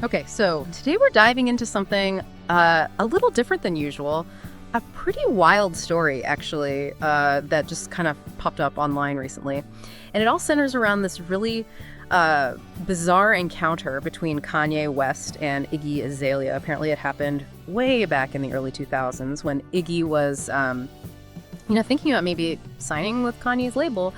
Okay, so today we're diving into something a little different than usual. A pretty wild story, actually, that just kind of popped up online recently. And it all centers around this really bizarre encounter between Kanye West and Iggy Azalea. Apparently, it happened way back in the early 2000s when Iggy was, thinking about maybe signing with Kanye's label.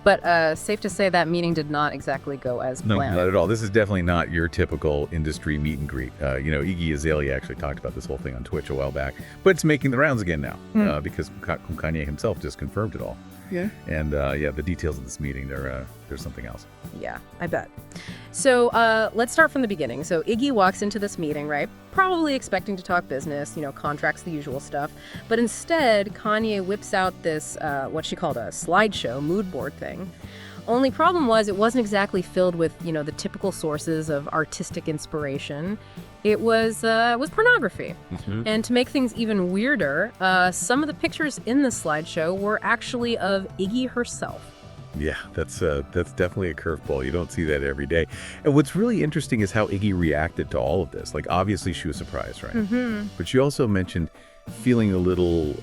But safe to say that meeting did not exactly go as No, planned. not at all. This is definitely not your typical industry meet and greet. Iggy Azalea actually talked about this whole thing on Twitch a while back, but it's making the rounds again now because Kanye himself just confirmed it all. Yeah. And the details of this meeting, they're something else. Yeah, I bet. So let's start from the beginning. So Iggy walks into this meeting, right? Probably expecting to talk business, contracts, the usual stuff. But instead, Kanye whips out this, what she called a slideshow, mood board thing. Only problem was it wasn't exactly filled with, the typical sources of artistic inspiration. It was pornography. Mm-hmm. And to make things even weirder, some of the pictures in the slideshow were actually of Iggy herself. Yeah, that's definitely a curveball. You don't see that every day. And what's really interesting is how Iggy reacted to all of this. Like, obviously, she was surprised, right? Mm-hmm. But she also mentioned feeling a little,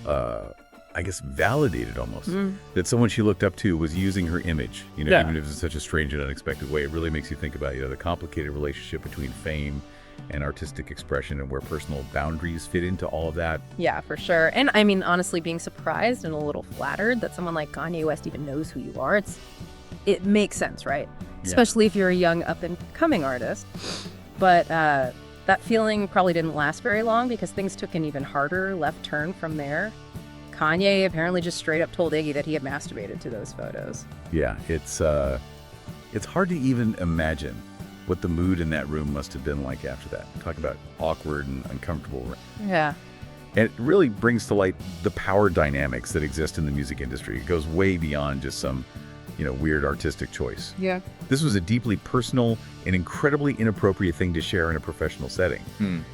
validated almost. That someone she looked up to was using her image, Yeah. even if it's in such a strange and unexpected way. It really makes you think about, the complicated relationship between fame and artistic expression and where personal boundaries fit into all of that. Yeah, for sure. And I mean, honestly, being surprised and a little flattered that someone like Kanye West even knows who you are, it makes sense, right? Yeah. Especially if you're a young up-and-coming artist. But that feeling probably didn't last very long because things took an even harder left turn from there. Kanye apparently just straight up told Iggy that he had masturbated to those photos. Yeah, it's hard to even imagine what the mood in that room must have been like after that. Talk about awkward and uncomfortable. Yeah. And it really brings to light the power dynamics that exist in the music industry. It goes way beyond just some, weird artistic choice. Yeah. This was a deeply personal and incredibly inappropriate thing to share in a professional setting.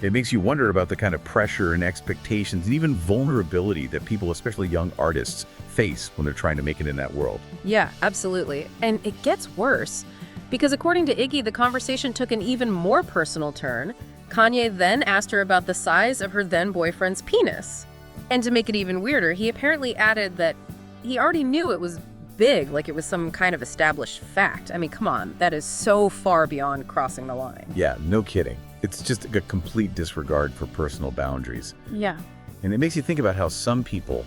It makes you wonder about the kind of pressure and expectations and even vulnerability that people, especially young artists, face when they're trying to make it in that world. Yeah, absolutely. And it gets worse. Because according to Iggy, the conversation took an even more personal turn. Kanye then asked her about the size of her then-boyfriend's penis. And to make it even weirder, he apparently added that he already knew it was big, like it was some kind of established fact. I mean, come on, that is so far beyond crossing the line. Yeah, no kidding. It's just a complete disregard for personal boundaries. Yeah. And it makes you think about how some people,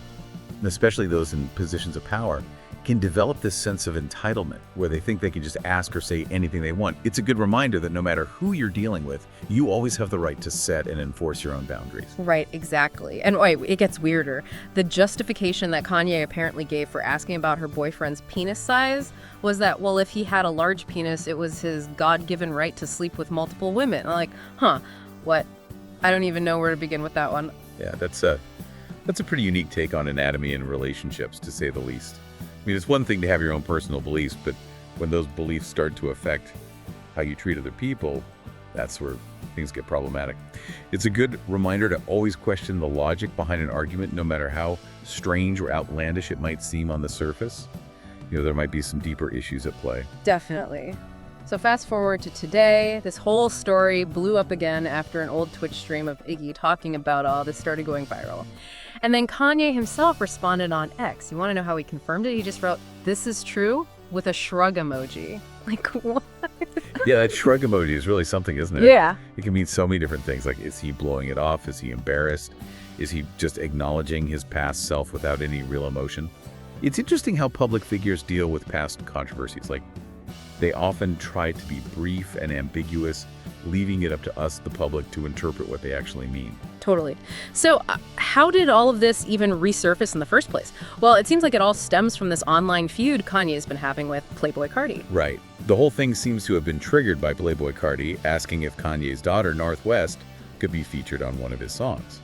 especially those in positions of power, can develop this sense of entitlement where they think they can just ask or say anything they want. It's a good reminder that no matter who you're dealing with, you always have the right to set and enforce your own boundaries. Right, exactly. And wait, it gets weirder. The justification that Kanye apparently gave for asking about her boyfriend's penis size was that, well, if he had a large penis, it was his God-given right to sleep with multiple women. I'm like, what? I don't even know where to begin with that one. Yeah, that's a pretty unique take on anatomy and relationships, to say the least. I mean, it's one thing to have your own personal beliefs, but when those beliefs start to affect how you treat other people, that's where things get problematic. It's a good reminder to always question the logic behind an argument, no matter how strange or outlandish it might seem on the surface. There might be some deeper issues at play. Definitely. So fast forward to today, this whole story blew up again after an old Twitch stream of Iggy talking about all this started going viral. And then Kanye himself responded on X. You want to know how he confirmed it? He just wrote, "This is true," with a shrug emoji. Like, what? Yeah, that shrug emoji is really something, isn't it? Yeah. It can mean so many different things. Like, is he blowing it off? Is he embarrassed? Is he just acknowledging his past self without any real emotion? It's interesting how public figures deal with past controversies. Like, they often try to be brief and ambiguous, leaving it up to us, the public, to interpret what they actually mean. Totally. So how did all of this even resurface in the first place? Well, it seems like it all stems from this online feud Kanye's been having with Playboy Cardi. Right. The whole thing seems to have been triggered by Playboy Cardi asking if Kanye's daughter, Northwest, could be featured on one of his songs.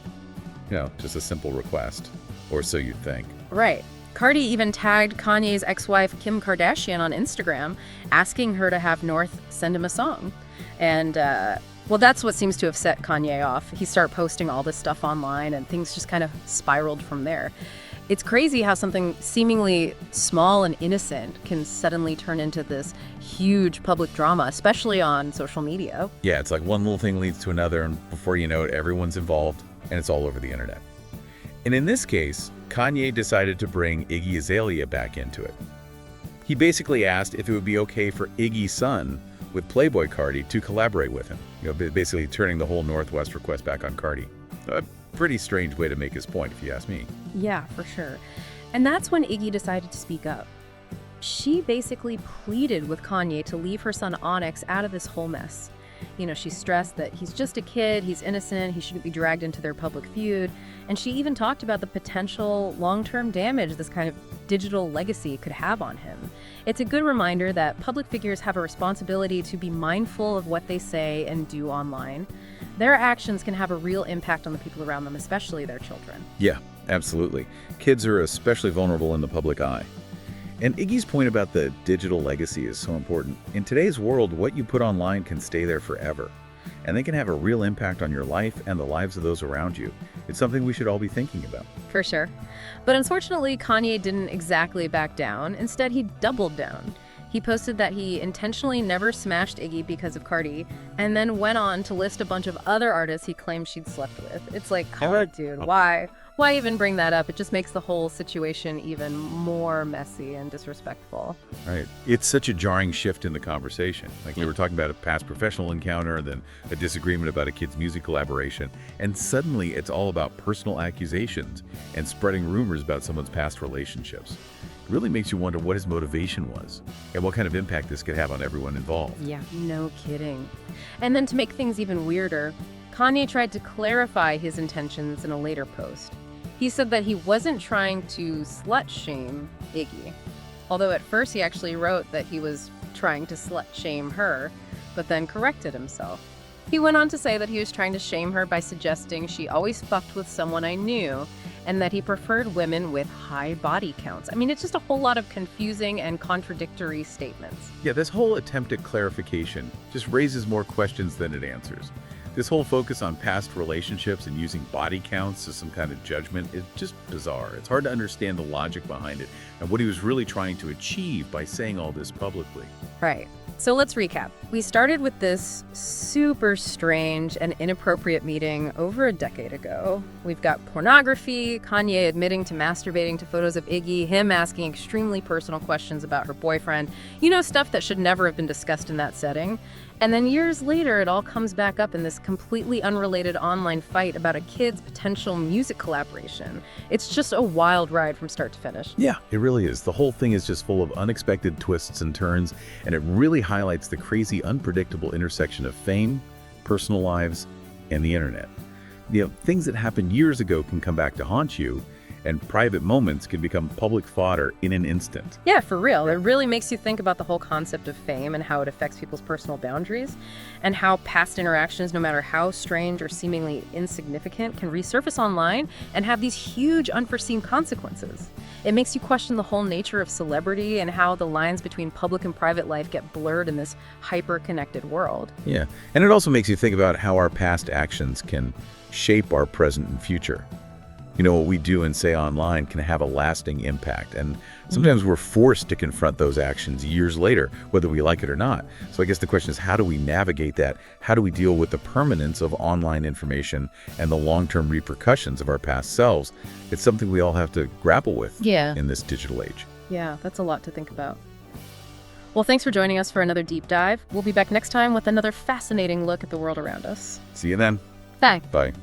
Just a simple request. Or so you'd think. Right. Cardi even tagged Kanye's ex-wife Kim Kardashian on Instagram, asking her to have North send him a song. And, well, that's what seems to have set Kanye off. He started posting all this stuff online, and things just kind of spiraled from there. It's crazy how something seemingly small and innocent can suddenly turn into this huge public drama, especially on social media. Yeah, it's like one little thing leads to another, and before you know it, everyone's involved, and it's all over the internet. And in this case, Kanye decided to bring Iggy Azalea back into it. He basically asked if it would be okay for Iggy's son with Playboy Cardi to collaborate with him, basically turning the whole Northwest request back on Cardi. A pretty strange way to make his point, if you ask me. Yeah, for sure. And that's when Iggy decided to speak up. She basically pleaded with Kanye to leave her son Onyx out of this whole mess. She stressed that he's just a kid, he's innocent, he shouldn't be dragged into their public feud. And she even talked about the potential long-term damage this kind of digital legacy could have on him. It's a good reminder that public figures have a responsibility to be mindful of what they say and do online. Their actions can have a real impact on the people around them, especially their children. Yeah, absolutely. Kids are especially vulnerable in the public eye. And Iggy's point about the digital legacy is so important. In today's world, what you put online can stay there forever, and they can have a real impact on your life and the lives of those around you. It's something we should all be thinking about. For sure. But unfortunately, Kanye didn't exactly back down. Instead, he doubled down. He posted that he intentionally never smashed Iggy because of Cardi, and then went on to list a bunch of other artists he claimed she'd slept with. It's like, dude, why? Why even bring that up? It just makes the whole situation even more messy and disrespectful. Right. It's such a jarring shift in the conversation. Like we were talking about a past professional encounter, then a disagreement about a kid's music collaboration, and suddenly it's all about personal accusations and spreading rumors about someone's past relationships. It really makes you wonder what his motivation was and what kind of impact this could have on everyone involved. Yeah, no kidding. And then to make things even weirder, Kanye tried to clarify his intentions in a later post. He said that he wasn't trying to slut-shame Iggy, although at first he actually wrote that he was trying to slut-shame her, but then corrected himself. He went on to say that he was trying to shame her by suggesting she always fucked with someone I knew, and that he preferred women with high body counts. I mean, it's just a whole lot of confusing and contradictory statements. Yeah, this whole attempt at clarification just raises more questions than it answers. This whole focus on past relationships and using body counts as some kind of judgment is just bizarre. It's hard to understand the logic behind it and what he was really trying to achieve by saying all this publicly. Right. So let's recap. We started with this super strange and inappropriate meeting over a decade ago. We've got pornography, Kanye admitting to masturbating to photos of Iggy, him asking extremely personal questions about her boyfriend, stuff that should never have been discussed in that setting. And then years later, it all comes back up in this completely unrelated online fight about a kid's potential music collaboration. It's just a wild ride from start to finish. Yeah, it really is. The whole thing is just full of unexpected twists and turns, and it really highlights the crazy, unpredictable intersection of fame, personal lives, and the internet. Things that happened years ago can come back to haunt you, and private moments can become public fodder in an instant. Yeah, for real. It really makes you think about the whole concept of fame and how it affects people's personal boundaries, and how past interactions, no matter how strange or seemingly insignificant, can resurface online and have these huge unforeseen consequences. It makes you question the whole nature of celebrity and how the lines between public and private life get blurred in this hyper-connected world. Yeah, and it also makes you think about how our past actions can shape our present and future. What we do and say online can have a lasting impact, and sometimes we're forced to confront those actions years later, whether we like it or not. So I guess the question is, how do we navigate that? How do we deal with the permanence of online information and the long-term repercussions of our past selves? It's something we all have to grapple with in this digital age. Yeah, that's a lot to think about. Well, thanks for joining us for another deep dive. We'll be back next time with another fascinating look at the world around us. See you then. Bye. Bye.